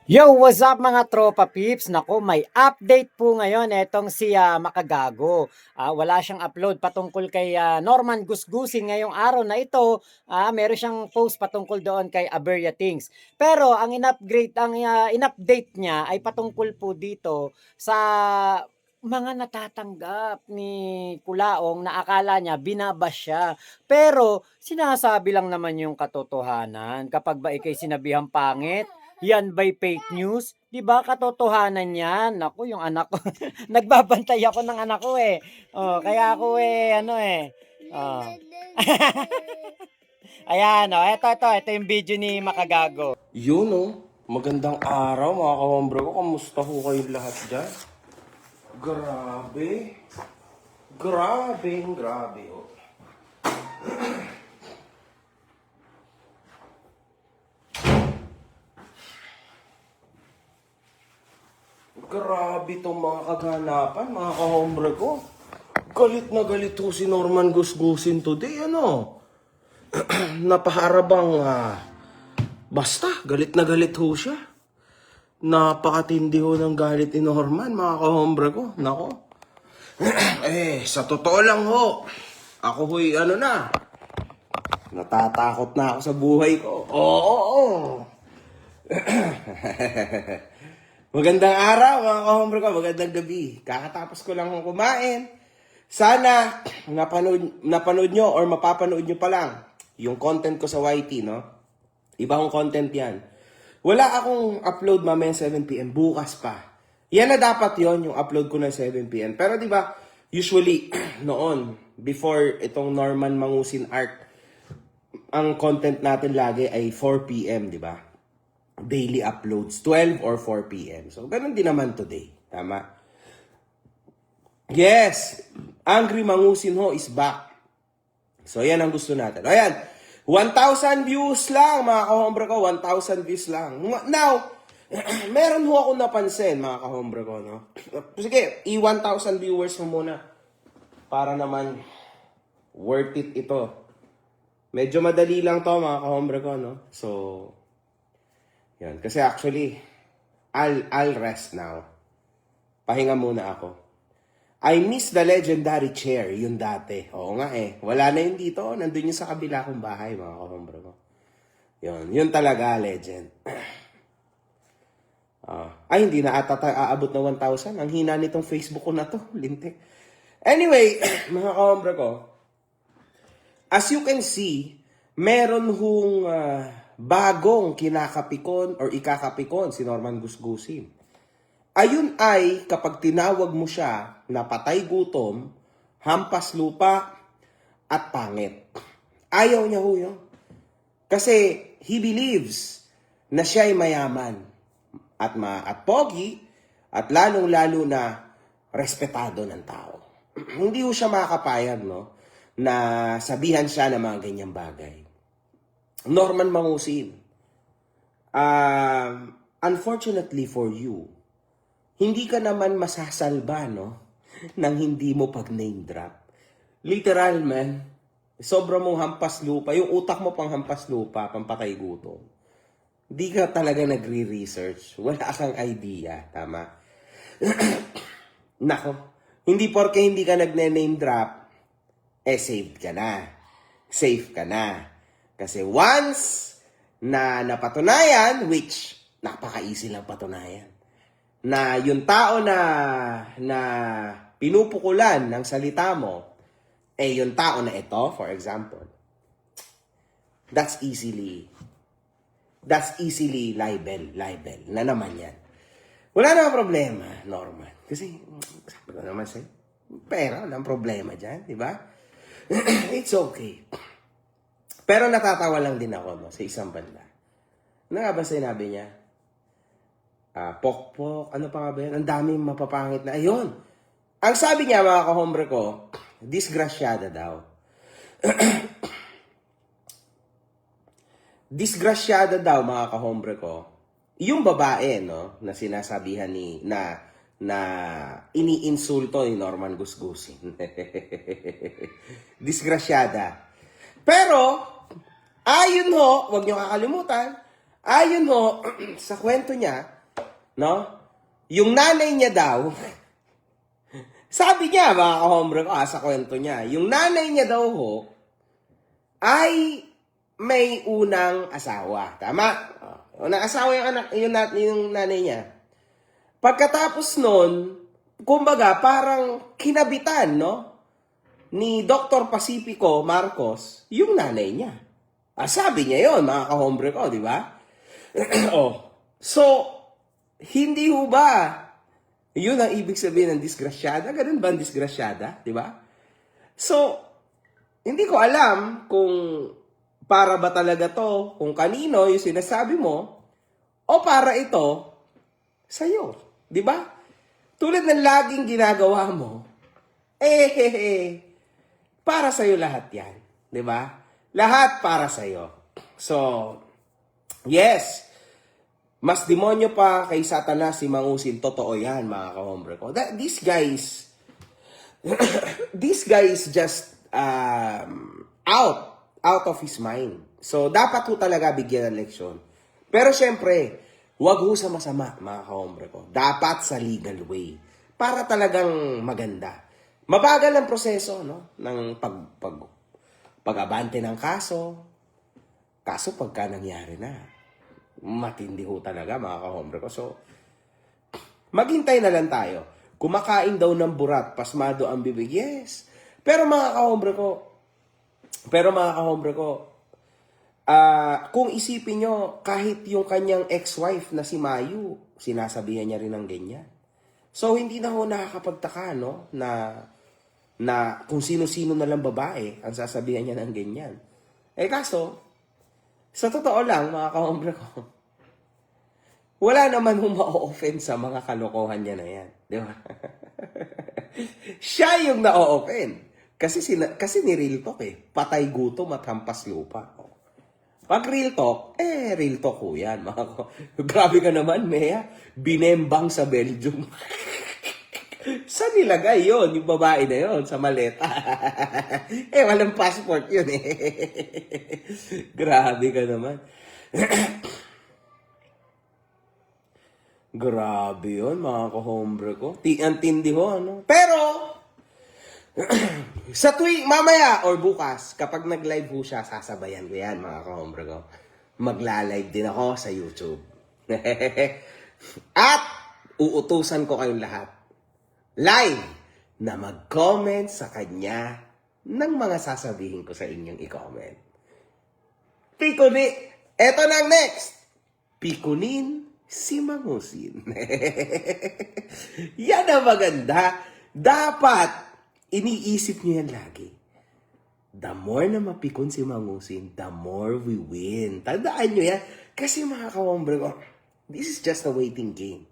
Yo, what's up mga tropa pips? Nako, may update po ngayon etong si Makagago. Wala siyang upload patungkol kay Norman Gusgusin ngayong araw na ito. Meron siyang post patungkol doon kay Aberya Things. Pero ang in-update niya ay patungkol po dito sa mga natatanggap ni Kulaong na akala niya binabash siya. Pero sinasabi lang naman yung katotohanan. Kapag ba ikay sinabihang pangit, yan by fake news? 'Di ba katotohanan 'yan? Naku, yung anak ko nagbabantay ako ng anak ko eh. Oh, kaya ako eh ano eh. Oh. Ayan, oh, ito yung video ni Makagago. Yun oh, magandang araw mga kahombre ko. Kamusta ho kayo lahat dyan? Grabe. Grabe oh. Grabe tong mga kaganapan mga kahombre ko. Galit na galit ho si Norman Gusgusin today, ano? Napaharabang, basta, galit na galit ho siya. Napakatindi ho ng galit ni Norman, mga kahombre ko. Nako. Sa totoo lang ho, ako ho'y natatakot na ako sa buhay ko. Oo. Magandang araw, mga kahombre ko. Magandang gabi. Kakatapos ko lang kumain. Sana napanood nyo or mapapanood nyo pa lang yung content ko sa YT, no? Ibang content yan. Wala akong upload mamaya 7pm, bukas pa. Yan na dapat yon yung upload ko ng 7pm. Pero di ba usually, noon, before itong Norman Mangusin arc, ang content natin lagi ay 4pm, di ba? Daily uploads, 12 or 4pm. So, ganun din naman today. Tama? Yes! Angry Mangusin ho is back. So, yan ang gusto natin. Ayan, 1,000 views lang, mga kahombre ko. 1,000 views lang. Now, meron ho ako napansin, mga kahombre ko, no? Sige, i-1,000 viewers mo muna. Para naman, worth it ito. Medyo madali lang to, mga kahombre ko, no? So, yan. Kasi actually, I'll rest now. Pahinga muna ako. I miss the legendary chair, yun dati. Oo nga eh. Wala na yun dito. Nandun yun sa kabila kong bahay, mga kahombre ko. Yun talaga, legend. Hindi na ata aabot na 1,000. Ang hina nitong Facebook ko na to. Lintik. Anyway, mga kahombre ko, as you can see, meron hong bagong kinakapikon or ikakapikon si Norman Gusgusin. Ayun ay kapag tinawag mo siya na patay gutom, hampas lupa, at pangit. Ayaw niya ho yun. Kasi he believes na siya ay mayaman at pogi at lalong-lalo na respetado ng tao. Hindi ho siya makakapayag, no, na sabihan siya ng mga ganyang bagay. Norman Mangusin, unfortunately for you, hindi ka naman masasalba, no, nang hindi mo pag name drop. Literal, man. Sobra mong hampas lupa. Yung utak mo pang hampas lupa, pampatay gutom. Hindi ka talaga nagre-research. Wala kang idea. Tama? Nako. Hindi porke hindi ka nagne-name drop, saved ka na. Safe ka na. Kasi once na napatunayan, which napaka-easy lang patunayan, na yung tao na pinupukulan ng salita mo, yung tao na ito, for example, that's easily libel na naman yan. Wala namang problema, Norman. Kasi, sabi ko naman sa'yo, pera, walang problema dyan, di ba? It's okay. Pero natatawa lang din ako, no, sa isang banda. Ano nga ba sinabi niya? Pokpok, ano pa nga ba yan? Ang daming mapapangit na. Ayun. Ang sabi niya, mga kahombre ko, disgrasyada daw. Disgrasyada daw, mga kahombre ko, yung babae, no, na sinasabihan na iniinsulto ni Norman Gusgusin. Disgrasyada. Pero, ayon ho, wag niyo kakalimutan, Ayon ho, sa kwento niya, no? Yung nanay niya daw, sabi niya, mga kahombre ko, sa kwento niya, yung nanay niya daw ho, ay may unang asawa. Tama? Unang asawa yung anak, yung nanay niya. Pagkatapos nun, kumbaga, parang kinabitan, no? Ni Dr. Pacifico Marcos, yung nanay niya. Sabi niya yon, mga kahombre ko, di ba? So, hindi ho ba yun ang ibig sabihin ng disgrasyada? Ganun ba ang disgrasyada? Di ba? So, hindi ko alam kung para ba talaga to, kung kanino yung sinasabi mo, o para ito sa'yo. Di ba? Tulad ng laging ginagawa mo, para sa'yo lahat yan. Di ba? Lahat para sa'yo. So, yes, mas demonyo pa kay Satanas si Mangusin. Totoo yan, mga kahombre ko. These guys, this guy is just out of his mind. So, dapat ho talaga bigyan ng leksyon. Pero syempre, wag ho sa masama, mga kahombre ko. Dapat sa legal way. Para talagang maganda. Mabagal ang proseso, no? Ng pag-abante ng kaso. Kaso pagka nangyari na, matindi ho talaga, mga kahombre ko. So, maghintay na lang tayo. Kumakain daw ng burat, pasmado ang bibig. Yes. Pero mga kahombre ko, kung isipin nyo, kahit yung kanyang ex-wife na si Mayu, sinasabihan niya rin ng ganyan. So, hindi na ho nakakapagtaka, no? Na kung sino-sino na lang babae ang sasabihan niya ng ganyan. Kaso, sa totoo lang, mga kahombre ko, wala naman hong ma-offend sa mga kalokohan niya na yan. Di ba? Siya yung na-offend. Kasi ni Real Talk patay gutom at hampas lupa. Pag Real Talk, Real Talk ho yan. Grabe ka naman, Mea. Binembang sa Belgium. Saan nilagay yun? Yung babae na yun, sa maleta. Walang passport yun Grabe ka naman. Grabe yun, mga kahombre ko. Ang tindi ho, ano? Pero, sa mamaya or bukas, kapag nag-live ho siya, sasabayan ko yan, mga kahombre ko. Magla-live din ako sa YouTube. At, uutusan ko kayong lahat. Live na mag-comment sa kanya ng mga sasabihin ko sa inyong i-comment. Pikuni, eto na ang next. Pikunin si Mangusin. Yan ang maganda. Dapat, iniisip niyo yan lagi. The more na mapikon si Mangusin, the more we win. Tandaan niyo yan. Kasi mga kahombre ko, this is just a waiting game.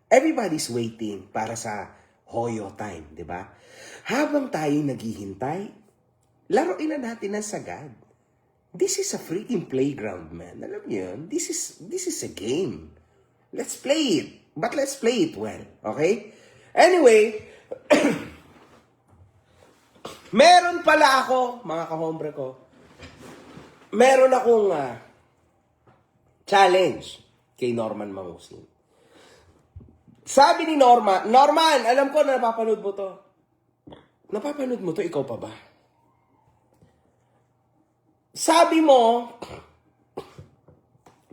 Everybody's waiting para sa Hoyo time, di ba? Habang tayo naghihintay, laruin na natin ang sagad. This is a freaking playground, man. Alam niyo yun? This is a game. Let's play it. But let's play it well. Okay? Anyway, meron pala ako, mga kahombre ko, meron akong challenge kay Norman Mangusin. Sabi ni Norman, alam ko na napapanood mo to. Napapanood mo to, ikaw pa ba? Sabi mo,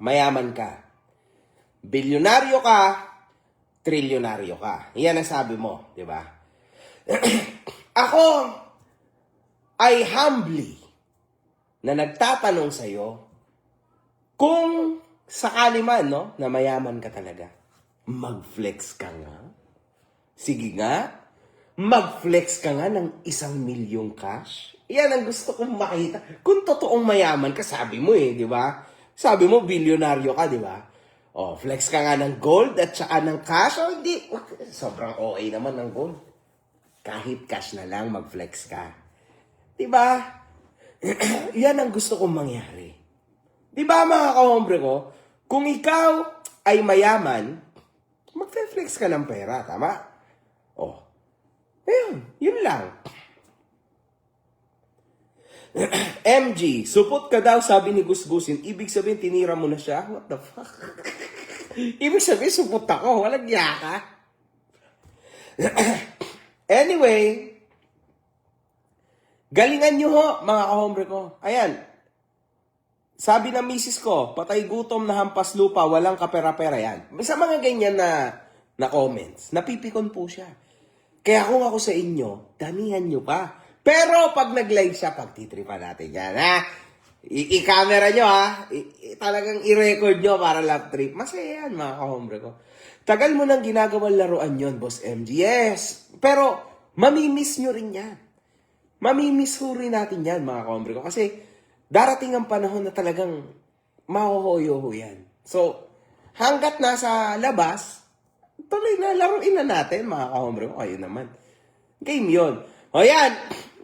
mayaman ka. Bilyonaryo ka, trilyonaryo ka. Yan ang sabi mo, di ba? Ako ay humbly na nagtatanong sa'yo kung sakali man, no, na mayaman ka talaga. Mag-flex ka nga. Sige nga. Mag-flex ka nga ng 1,000,000 cash. Yan ang gusto kong makita. Kung totoong mayaman ka, sabi mo di ba? Sabi mo, bilyonaryo ka, di ba? Flex ka nga ng gold at saka ng cash. Hindi. Sobrang OA naman ng gold. Kahit cash na lang, mag-flex ka. Di ba? Yan ang gusto kong mangyari. Di ba, mga kahombre ko? Kung ikaw ay mayaman, mag-flex ka ng pera, tama? Ayun, yun lang. MG, supot ka daw, sabi ni Gusgusin. Ibig sabihin, tinira mo na siya? What the fuck? Ibig sabihin, supot ako. Walang yaka. Anyway, galingan nyo ho, mga kahombre ko. Ayan. Sabi ng misis ko, patay gutom na hampas lupa, walang kapera-pera yan. Sa mga ganyan na comments, napipikon po siya. Kaya kung ako sa inyo, damihan nyo pa. Pero pag nag-live siya, pagtitripan natin yan, ha? I-camera nyo, ha? Talagang i-record nyo para lap trip. Masaya yan, mga kahombre ko. Tagal mo nang ginagawang laruan yon, Boss MG. Yes. Pero, mamimiss nyo rin yan. Mamimiss ho rin natin yan, mga kahombre ko. Kasi, darating ang panahon na talagang mahuhoyo ho yan. So, hanggat nasa labas, tuloy na, laruin na natin, mga kahombre ko. Ayun naman. Game yon. O yan,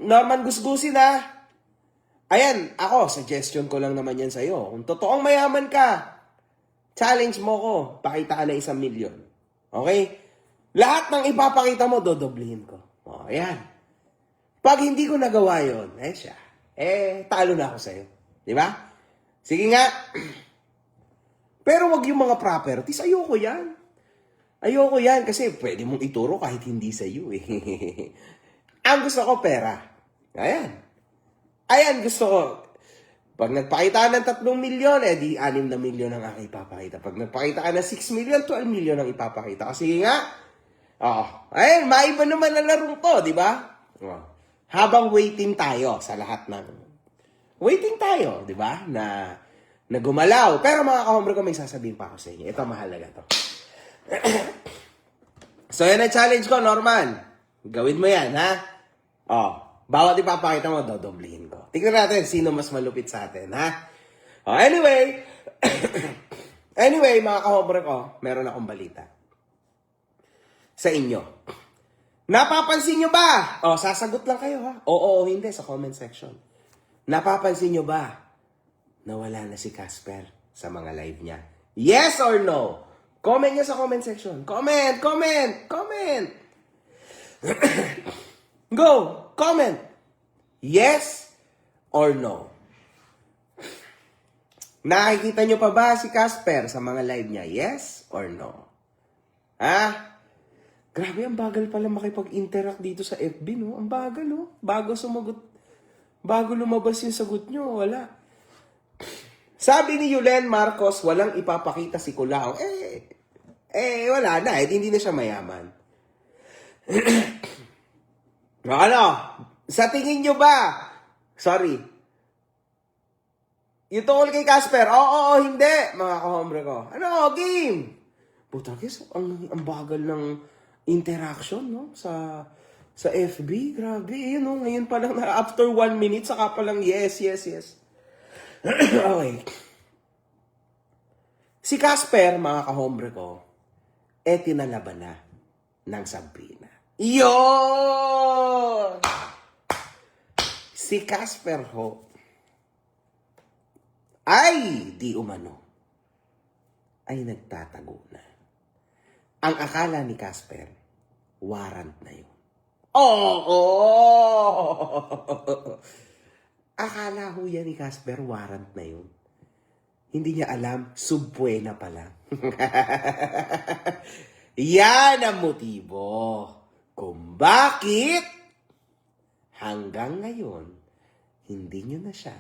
Norman Gusgusin na. Ayan, ako, suggestion ko lang naman yan sa'yo. Kung totoong mayaman ka, challenge mo ko, pakita ka na 1 milyon. Okay? Lahat ng ipapakita mo, dodoblihin ko. O, ayan. Pag hindi ko nagawa yon, siya. Talo na ako sa'yo. Di ba? Sige nga. Pero wag yung mga properties, ayoko yan. Ayoko yan kasi pwede mong ituro kahit hindi sa'yo eh. Ang gusto ko, pera. Ayan. Ayan, gusto ko. Pag nagpakita ka ng 3 milyon, di 6 na milyon ang aking ipapakita. Pag nagpakita ka ng 6 milyon, 12 milyon ang ipapakita. Kasi nga, ayun, maiba naman ang larong to, di ba? Habang waiting tayo sa lahat ng... Waiting tayo, di ba? Na gumalaw. Pero mga kahombre ko, may sasabihin pa ako sa inyo. Ito, mahalaga to. So, yan ang challenge ko, Norman. Gawin mo yan, ha? Bawat ipapakita mo, dodoblihin ko. Tignan natin sino mas malupit sa atin, ha? Anyway, mga kahombre ko, meron akong balita sa inyo. Napapansin nyo ba? Sasagot lang kayo, ha? Oo o hindi sa comment section. Napapansin nyo ba na wala na si Casper sa mga live niya? Yes or no? Comment nyo sa comment section. Comment! Go! Comment! Yes or no? Nakikita nyo pa ba si Casper sa mga live niya? Yes or no? Ha? Grabe, ang bagal pala makipag-interact dito sa FB, no? Ang bagal, no? Bago lumabas yung sagot nyo, wala. Sabi ni Yulen Marcos, walang ipapakita si Kulao. Wala na. Hindi na siya mayaman. Ano? Sa tingin nyo ba? Sorry. Yung tungkol kay Casper, oo, hindi, mga kahombre ko. Ano, game? Puta, guys, ang bagal ng interaction, no? Sa FB, grabe, no? Ngayon pa lang, after 1 minute, saka pa lang, yes. Okay. Si Casper, mga kahombre ko, tinalaban na ng Sabrina. Yun! Si Casper ho, ay di umano, ay nagtatago na. Ang akala ni Casper, warrant na yun. Akala ho yan ni Casper, warrant na yun. Hindi niya alam, subpuena pala. Yan ang motibo kung bakit hanggang ngayon, hindi nyo na siya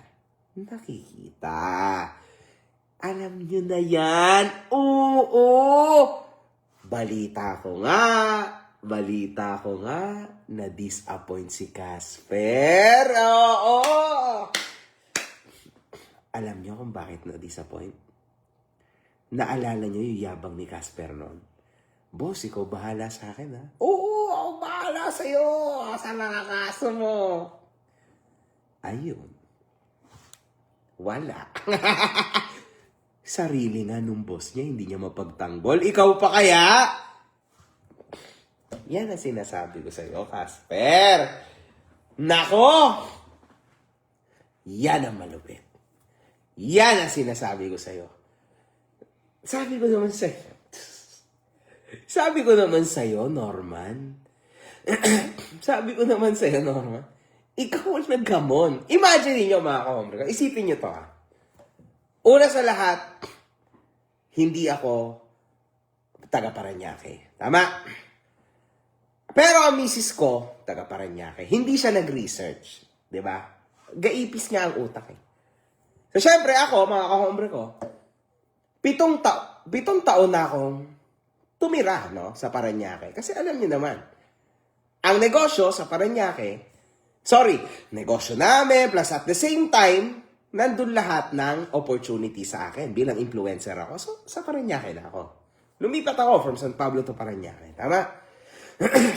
nakikita. Alam nyo na yan. Oo. Balita ko nga na disappoint si Casper. Oo. Alam nyo kung bakit na-disappoint? Naalala nyo yung yabang ni Casper noon? Boss, ikaw bahala sa akin, ha? Oo, ako bahala sa'yo. Sa mga kaso mo. Ayun. Wala. Sarili nga nung boss niya, hindi niya mapagtanggol. Ikaw pa kaya? Yan ang sinasabi ko sa'yo, Casper. Nako! Yan ang malupit. Yan ang sinasabi ko sa'yo. Sabi ko naman sa'yo, Norman. Ikaw ang naggamon. Imagine niyo mga kahombre ko. Isipin niyo to ha. Una sa lahat, hindi ako taga Parañaque. Tama? Pero ang misis ko, taga Parañaque. Hindi siya nag-research. Diba? Gaipis niya ang utak eh. So, syempre ako, mga kahombre ko, 7 taon na akong tumira, no, sa Parañaque. Kasi alam niyo naman, ang negosyo sa Parañaque, negosyo namin, plus at the same time, nandun lahat ng opportunity sa akin bilang influencer ako. So, sa Parañaque na ako. Lumipat ako from San Pablo to Parañaque. Tama?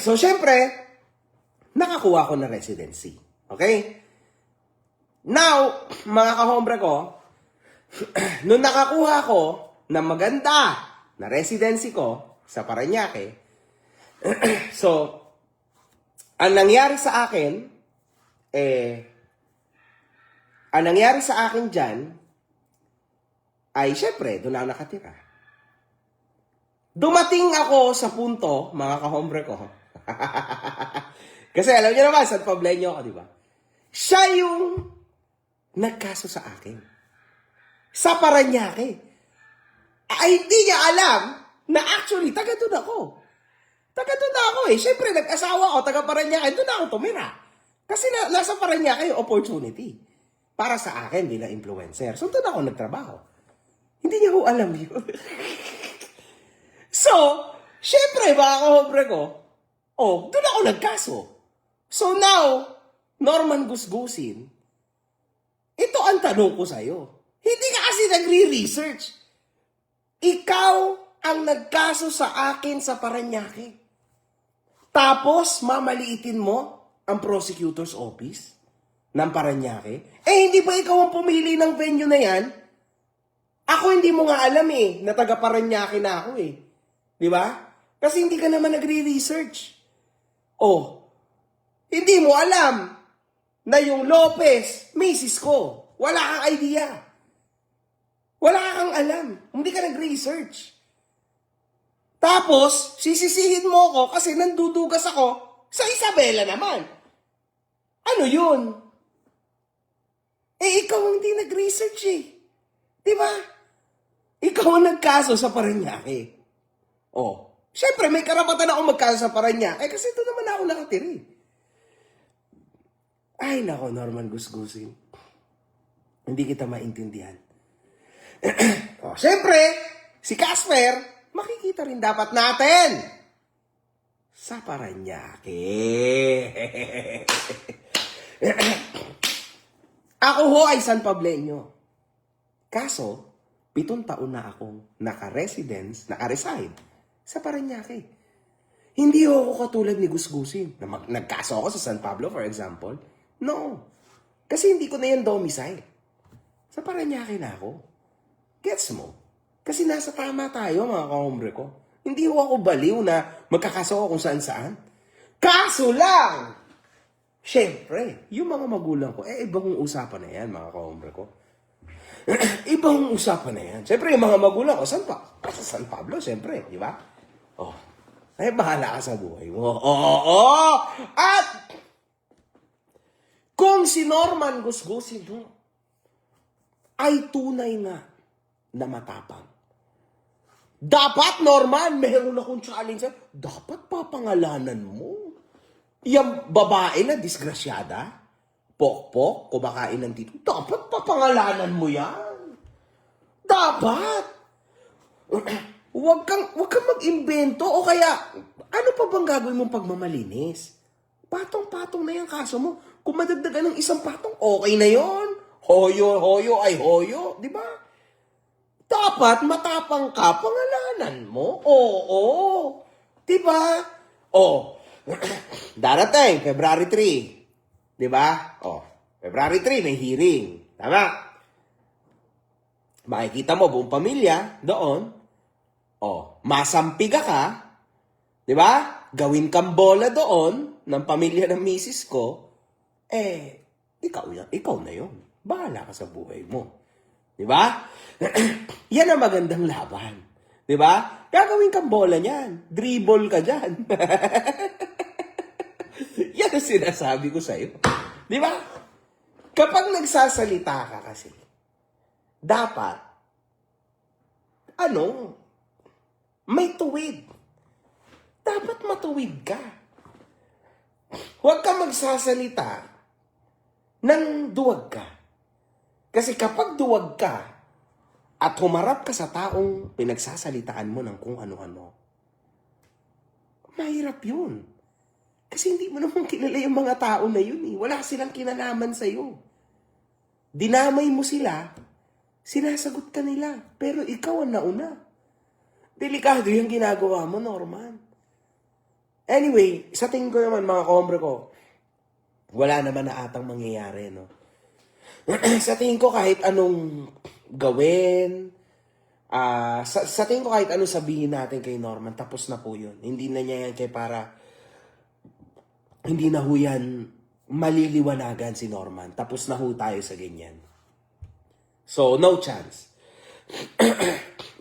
So, syempre, nakakuha ko ng residency. Okay? Now, mga kahombre ko, nung nakakuha ko ng maganda na residency ko sa Parañaque, so, ang nangyari sa akin dyan, ay syempre, doon ako nakatira. Dumating ako sa punto, mga kahombre ko, kasi alam niyo naman, San Pableño ako, di ba? Siya yung nagkaso sa akin. Sa Parañaque. Ay, hindi niya alam na actually, taga doon ako. Taga doon ako eh. Siyempre, nag-asawa ko, taga Parañaque, doon ako tumira. Kasi nasa Parañaque yung opportunity para sa akin bilang influencer. So, doon ako nagtrabaho. Hindi niya ko alam yun. So, syempre, mga kahombre ko, doon ako nagkaso. So now, Norman Gusgusin, ito ang tanong ko sa'yo. Hindi ka kasi nagre-research. Ikaw ang nagkaso sa akin sa Parañaque. Tapos, mamaliitin mo ang prosecutor's office ng Parañaque. Hindi ba ikaw ang pumili ng venue na yan? Ako hindi mo nga alam na taga Parañaque na ako Di ba? Kasi hindi ka naman nagre-research. Hindi mo alam na yung Lopez, misis ko. Wala kang idea. Wala kang alam. Hindi ka nag-research. Tapos, sisisihin mo ko kasi nandudugas ako sa Isabela naman. Ano yun? Ikaw hindi nag-research Di ba? Ikaw ang nagkaso sa Parañaque. Siyempre, may karapatan ako magkaso sa Parañaque kasi ito naman ako nakatiri. Ay, nako, Norman Gusgusin. Hindi kita maintindihan. Siyempre, si Casper, makikita rin dapat natin sa Parañaque. Ako ho ay San Pableño. Kaso, 7 taon na akong naka-reside sa Parañaque. Hindi ako katulad ni Gusgusin na nagkaso ako sa San Pablo, for example. No. Kasi hindi ko na yan domicile. Sa Parañaque na ako. Gets mo? Kasi nasa tama tayo, mga kahombre ko. Hindi ako baliw na magkakaso ako kung saan-saan. Kaso lang! Siyempre, yung mga magulang ko, ibang usapan na yan, mga kahombre ko. Ibang usapan na yan. Siyempre, yung mga magulang ko, sa San Pablo, siyempre, di ba? Ay, bahala ka sa buhay mo. At, kung si Norman Gusgusin ay tunay nga na matapang. Dapat, Norman, meron akong challenge. Dapat papangalanan mo. Yung babae na disgrasyada, pokpok, kumakain ng tito, dapat papangalanan mo yan. Dapat. Huwag kang mag-imbento o kaya, ano pa bang gagawin mong pagmamalinis? Patong-patong na yung kaso mo. Kung madagdagan ng 1 patong, okay na yon. Hoyo ay hoyo. Di ba? Dapat matapang ka, pangalanan mo. Oo. Di ba? Darating, February 3. Di ba? February 3, may hearing. Tama? Makikita mo buong pamilya doon. Masampiga ka. Di ba? Gawin kang bola doon ng pamilya ng misis ko. Ikaw na yun. Bahala ka sa buhay mo. Di ba? Yan ang magandang laban. Di ba? Gagawin kang bola niyan. Dribble ka dyan. Yan ang sinasabi ko sa'yo. Di ba? Kapag nagsasalita ka kasi, dapat, may tuwid. Dapat matuwid ka. Huwag ka magsasalita nang duwag ka. Kasi kapag duwag ka at humarap ka sa taong pinagsasalitaan mo ng kung ano-ano, mahirap yun. Kasi hindi mo naman kilala yung mga tao na yun eh. Wala silang kinalaman sa'yo. Dinamay mo sila, sinasagot ka nila. Pero ikaw ang nauna. Delikado yung ginagawa mo, Norman. Anyway, sa tingin ko naman, mga kombre ko, wala naman na atang mangyayari, no? Sa tingin ko kahit anong gawin, sa tingin ko kahit anong sabihin natin kay Norman, tapos na po yun. Hindi na niya yan hindi na ho yan maliliwanagan si Norman. Tapos na ho tayo sa ganyan. So, no chance.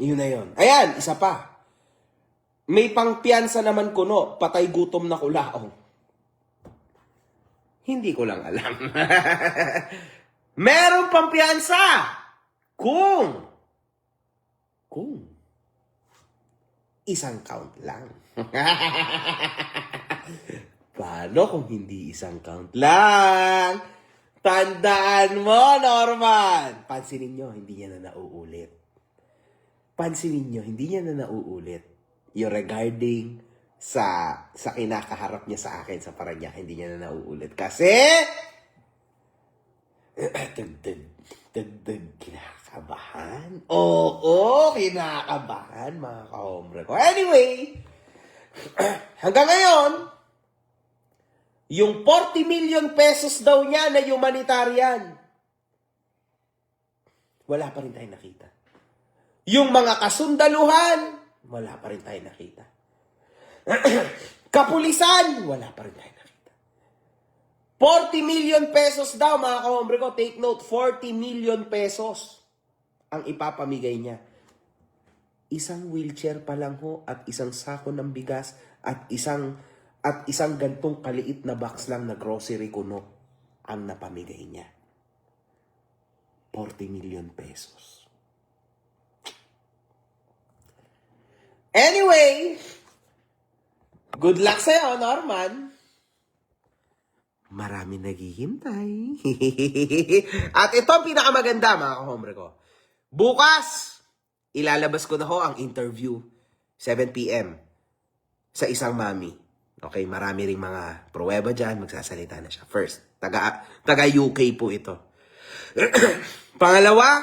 Yun na yun. Ayan, isa pa. May pangpiyansa naman kuno, patay gutom na kulaong. Hindi ko lang alam. Meron pampiyansa kung isang count lang. Paano kung hindi isang count lang? Tandaan mo, Norman! Pansinin nyo, hindi niya na nauulit. Pansinin nyo, hindi niya na nauulit. Yung regarding sa kinakaharap niya sa akin sa Parañaque, hindi niya na nauulit. Kasi, kinakabahan. Oo, kinakabahan, mga ka-hombre ko. Anyway, hanggang ngayon, yung 40 million pesos daw niya na humanitarian, wala pa rin tayong nakita. Yung mga kasundaluhan, wala pa rin tayong nakita. Kapulisan, wala pa rin tayong nakita. 40 million pesos daw, mga ka-hombre ko. Take note, 40 million pesos ang ipapamigay niya. Isang wheelchair pa lang ho at isang sako ng bigas at isang gantong kaliit na box lang na grocery kuno ang napamigay niya. 40 million pesos. Anyway, good luck sa'yo, Norman. Marami naghihintay. At ito ang pinakamaganda, mga kahombre ko. Bukas, ilalabas ko na ho ang interview, 7 p.m. sa isang mami. Okay, marami ring mga pruweba dyan, magsasalita na siya. First, taga UK po ito. Pangalawa,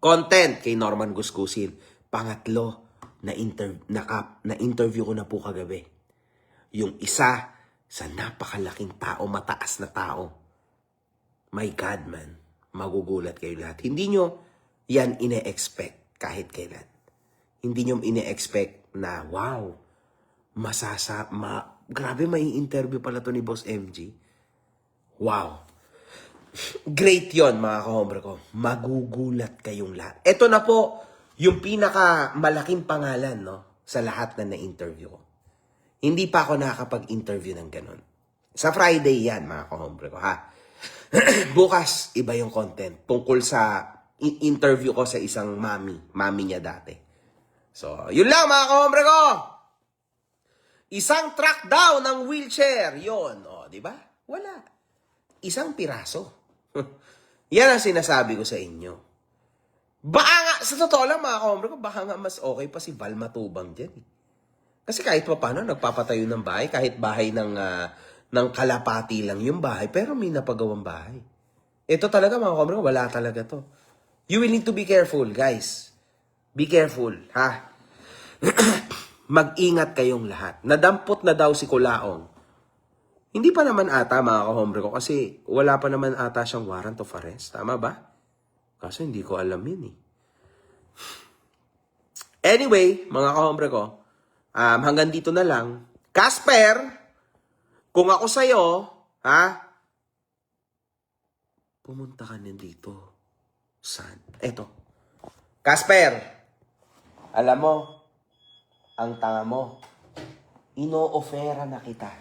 content kay Norman Gusgusin. Pangatlo, na interview ko na po kagabi. Yung isa sa napakalaking tao, mataas na tao. My God, man. Magugulat kayo lahat. Hindi nyo yan ine-expect kahit kailan. Hindi nyo ine-expect na, wow, grabe, may interview pala to ni Boss MG. Wow. Great yon, mga kahombre ko. Magugulat kayong lahat. Ito na po yung pinakamalaking pangalan, no, sa lahat na na-interview ko. Hindi pa ako nakakapag-interview ng ganun. Sa Friday yan, mga kahombre ko, ha? Bukas, iba yung content. Tungkol sa interview ko sa isang mami niya dati. So, yun lang, mga kahombre ko! Isang truck daw ng wheelchair. Yon, di ba? Wala. Isang piraso. Yan ang sinasabi ko sa inyo. Baka nga, sa totoo lang, mga kahombre ko, baka nga mas okay pa si Val Matubang dyan. Eh. Kasi kahit pa paano, nagpapatayo ng bahay, kahit bahay ng kalapati lang yung bahay, pero may napagawang bahay. Ito talaga, mga kahombre ko, wala talaga to. You will need to be careful, guys. Be careful, ha? Mag-ingat kayong lahat. Nadampot na daw si Kulaong. Hindi pa naman ata, mga kahombre ko, kasi wala pa naman ata siyang warrant of arrest. Tama ba? Kasi hindi ko alam yun eh. Anyway, mga kahombre ko, hanggang dito na lang. Casper, kung ako sa'yo, pumunta ka na dito. Saan? Eto. Casper, alam mo, ang tanga mo, ino-ofera na kita.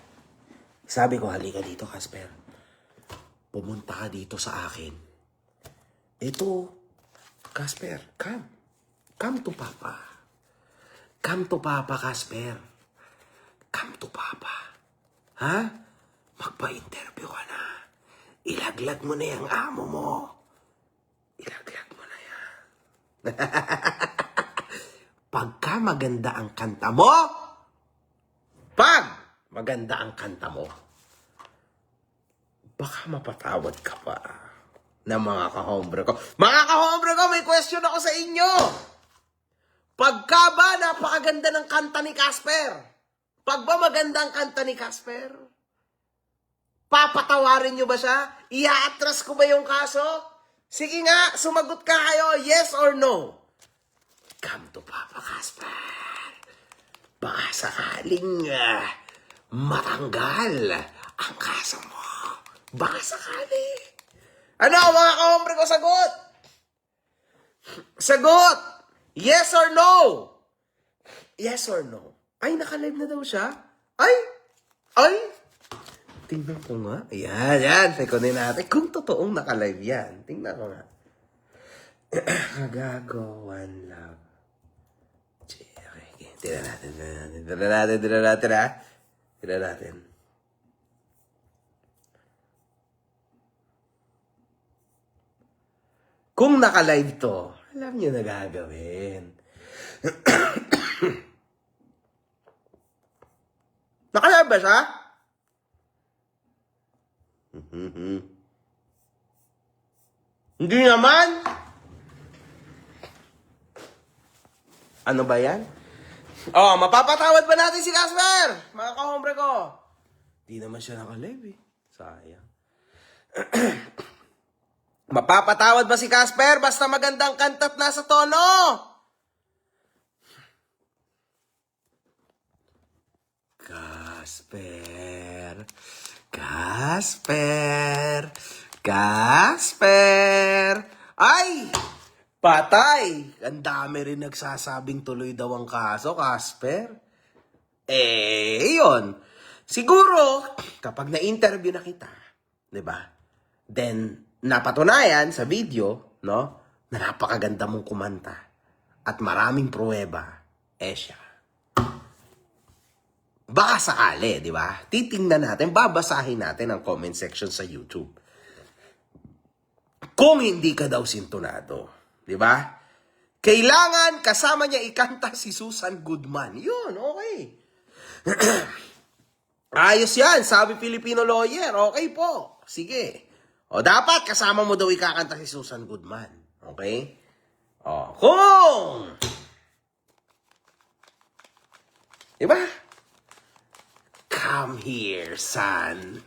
Sabi ko, halika dito, Casper. pumunta ka dito sa akin. Ito, Casper, come. Come to Papa. Come to Papa, Casper. Come to Papa. Ha? Magpa-interview ka na. Ilaglag mo na yung amo mo. Ilaglag mo na yan. Pagka maganda ang kanta mo, pag maganda ang kanta mo, baka mapatawad ka pa ng mga kahombre ko. Mga kahombre ko, may question ako sa inyo. Pagka ba napakaganda ng kanta ni Casper? Pag ba maganda ang kanta ni Casper? Papatawarin nyo ba siya? Ia-atras ko ba yung kaso? Sige nga, sumagot ka kayo, yes or no? Come to Papa Casper. Baka sakaling matanggal ang kaso mo. Baka sakali. Ano, mga kahombre ko, sagot? Sagot! Yes or no? Yes or no? Ay, naka-live na daw siya? Ay! Tingnan ko nga. Ayan. Pekonin natin. Kung totoong naka-live yan. Tingnan ko nga. Kagago, one love. Okay. Tingnan natin, ha? Tingnan natin. Kung naka-live to, alam nyo na gagawin. Naka-live ba siya? Hindi naman. Ano ba yan? Oh, mapapatawad ba natin si Casper? Mga kahombre ko. Hindi naman siya naka-live eh. Sayang. Mapapatawad ba si Casper basta magandang kanta't nasa tono? Casper. Ay! Patay! Ang dami rin nagsasabing tuloy daw ang kaso, Casper. Yun. Siguro, kapag na-interview na kita, di ba? Then, napatunayan sa video, no? Na napakaganda mong kumanta. At maraming pruweba. Siya. Baka sakali, di ba? Titingnan natin, babasahin natin ang comment section sa YouTube. Kung hindi ka daw sintonado, di ba? Kailangan kasama niya ikanta si Susan Goodman. Yun, okay. Ayos yan, sabi Filipino lawyer. Okay po, sige. O dapat kasama mo daw ikakanta si Susan Goodman. Okay? O, kung! Di ba? Come here, son.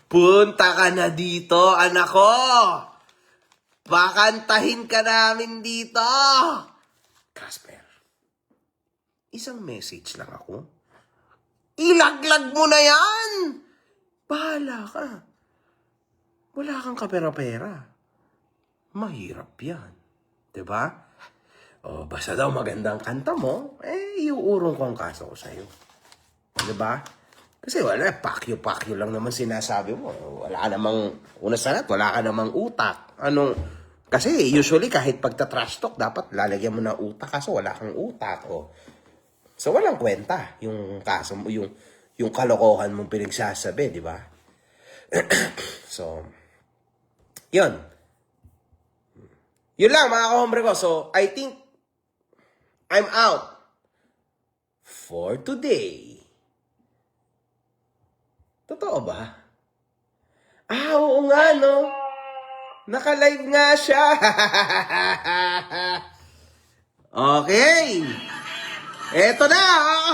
Punta ka na dito, anak ko. Pakantahin ka namin dito. Casper, isang message lang ako. Ilaglag mo na yan. Bahala ka. Wala kang kapera-pera. Mahirap yan. Diba? O, basta daw magandang kanta mo, iuurong ko ang kaso ko sa'yo. Diba? Kasi wala, pakyo-pakyo lang naman sinasabi mo. Wala ka namang, una sa lahat, wala ka namang utak. Kasi usually kahit pagta-trash talk, dapat lalagyan mo ng utak kaso wala kang utak. So walang kwenta yung kaso mo, yung kalokohan mong pinagsasabi, di ba? So, yun. Yun lang mga kahombre ko. So, I think I'm out for today. Totoo ba? Oo nga, no? Naka-live nga siya. Okay. Eto na.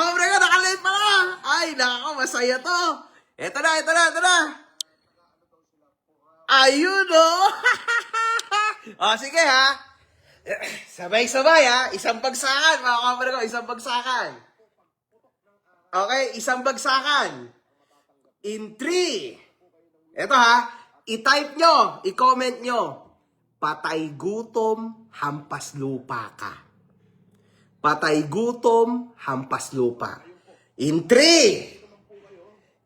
Hombre ko, naka-live pa na. Ay, nako, masaya to. Eto na. Ayun, oh. Sige, ha. Sabay-sabay, ha. Isang bagsakan, mga hombre ko. Isang bagsakan. Okay, isang bagsakan. In 3. Eto, ha. I-type nyo, i-comment nyo. Patay gutom, hampas lupa ka. Patay gutom, hampas lupa. In 3,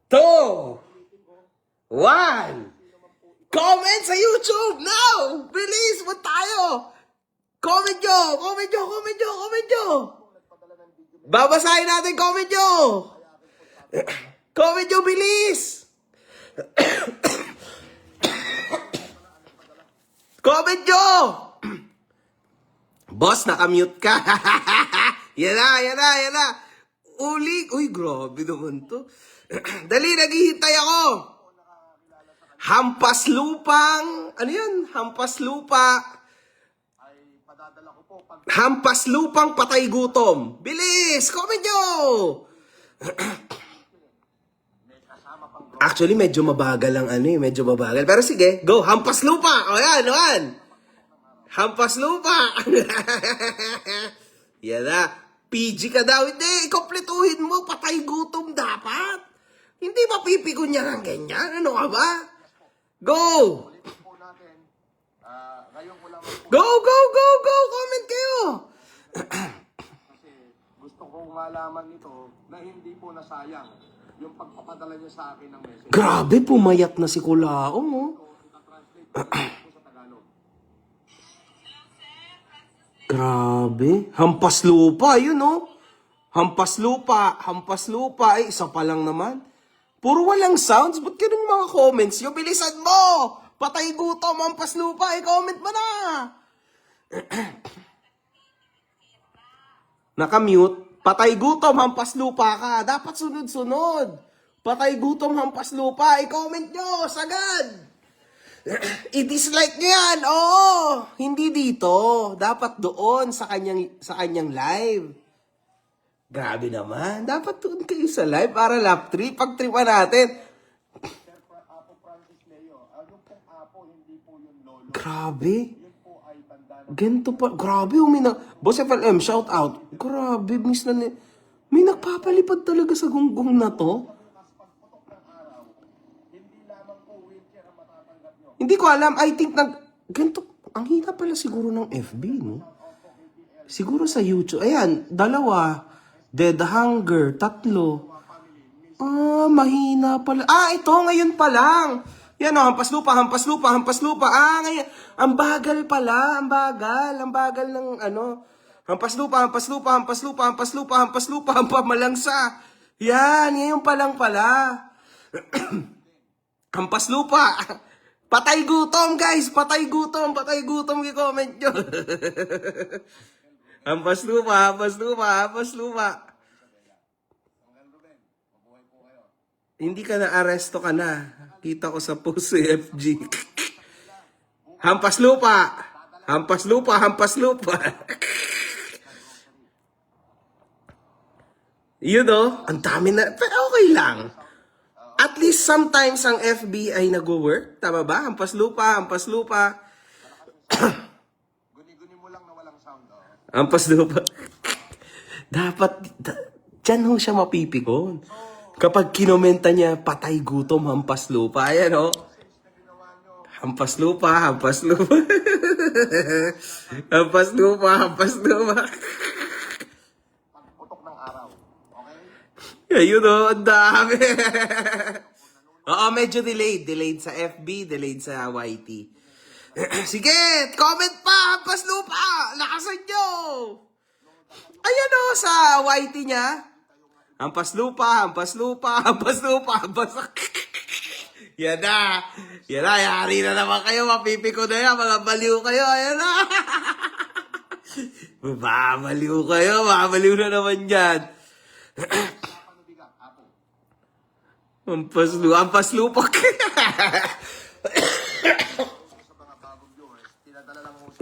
2, 1. Comment sa YouTube now! Bilis! Ba't tayo? Comment nyo! Comment nyo! Comment nyo! Comment nyo! Babasahin natin comment nyo! Comment nyo, bilis! Comment nyo! Boss, nakamute ka. Yan na. Uy, grabe naman to. Dali, naghihintay ako. Hampas lupang, ano yun? Hampas lupang patay gutom. Bilis! Comment nyo! Actually, medyo mabagal ang medyo mabagal. Pero sige, go, hampas lupa! O yan. Hampas lupa! Yan na. PG ka daw. Hindi, ikompletuhin mo. Patay gutom dapat. Hindi mapipikon niya ng ganyan. Ano ka ba? Go! Go! Comment kayo! Gusto kong malaman nito na hindi po nasayang yung pagpapadala niya sa akin ng message. Grabe, pumayat na si Kulaong, oh. Sa Tagalog. Grabe. Hampas lupa, yun, oh. Hampas lupa. Ay, isa pa lang naman. Puro walang sounds. Ba't ganun mga comments nyo? Bilisan mo! Patay gutom, hampas lupa. I-comment mo na! Nakamute. Patay gutom, hampas lupa ka. Dapat sunod-sunod. Patay gutom, hampas lupa. I-comment nyo. Sagad! I-dislike nyo yan. Oo. Hindi dito. Dapat doon sa kanyang live. Grabe naman. Dapat doon kayo sa live para lap 3. Pag-tripan natin. Apo Francis Leo, yung pong apo, hindi po yung lolo. Grabe. Yun po ay tanda na. Ganito pa. Grabe. Boss FLM, shout out. Grabe. Miss na may nagpapalipad talaga sa gunggong na to. Pagputok ng araw, hindi lamang po wheelchair ang matatanggap nyo. Hindi ko alam. I think ganito. Ang hina pala siguro ng FB, no? Siguro sa YouTube. Ayan, 2. Dead hunger, 3. Mahina pala. Ito, ngayon pa lang. Yan o, hampas lupa. Ngayon. Ang bagal pala, ang bagal ng Hampas lupa, ang pamalangsa. Yan, ngayon pa lang pala. Hampas lupa. Patay gutom, guys. Patay gutom. I-comment nyo. Hampas lupa. Hindi ka na, aresto ka na. Kita ko sa post sa FG. Hampas lupa. Yun o, ang dami na, pero okay lang. At least sometimes ang FB ay nag-work. Tama ba? Hampas lupa. Guni-guni mo lang na walang sound. Hampas lupa. Diyan ho siya mapipikon. Kapag kinomenta niya, patay gutom, hampas lupa. Ayan o. Hampas lupa. Hampas lupa. Pagputok ng araw. Okay? Ayun o, ang dami. Oo, medyo delayed. Delayed sa FB, delayed sa YT. Sige, comment pa, hampas lupa. Lakasan nyo. Ayan o, sa YT niya. Hampas lupa. Yan na. Yari na naman kayo. Mapipiko na yan. Mga baliw kayo. Ayan na. Mababaliw na naman yan. Hampas lupa.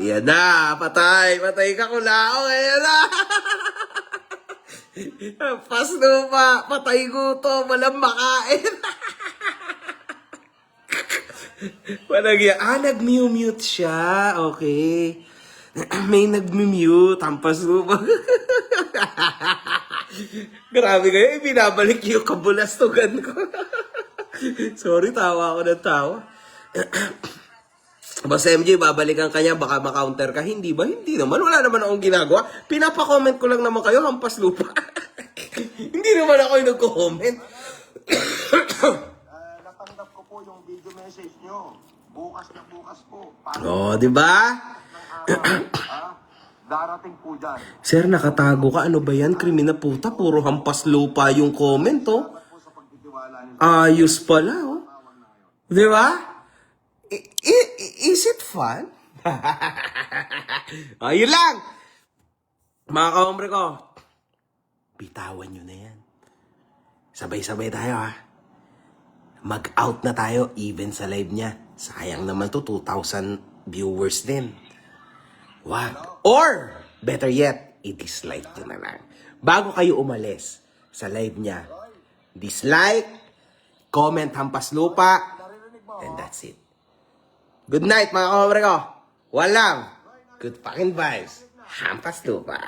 Yan na. Patay ka Kulao. Ayan na. Hampas lupa. Patay gutom. Walang makain. Nag-mute siya. Okay. May nag-mute. Hampas lupa. Grabe kayo. Binabalik yung kabulastugan ko. Sorry, tawa ako ng tawa. Basta MJ, babalikan ka niya, baka ma-counter ka. Hindi ba? Hindi naman. Wala naman akong ginagawa. Pinapa-comment ko lang naman kayo, hampas lupa. Hindi naman ako yung nag-comment. Natanggap ko po yung message nyo. Bukas na bukas po. Para Oh, di ba? ng araw, darating po dyan. Sir, nakatago ka. Ano ba yan? Krimen na puta. Puro hampas lupa yung comment, oh. Po sa pagtitiwala nyo. Ayos pala, oh. Di ba? Is it fun? Ayun lang! Mga kaombre ko, bitawan nyo na yan. Sabay-sabay tayo, ha? Mag-out na tayo even sa live niya. Sayang naman to, 2,000 viewers din. Wag. Or, better yet, i-dislike nyo na lang. Bago kayo umalis sa live niya, dislike, comment hampas lupa, and that's it. Good night, mga kaombre ko. Walang good fucking vibes. Hampas lupa.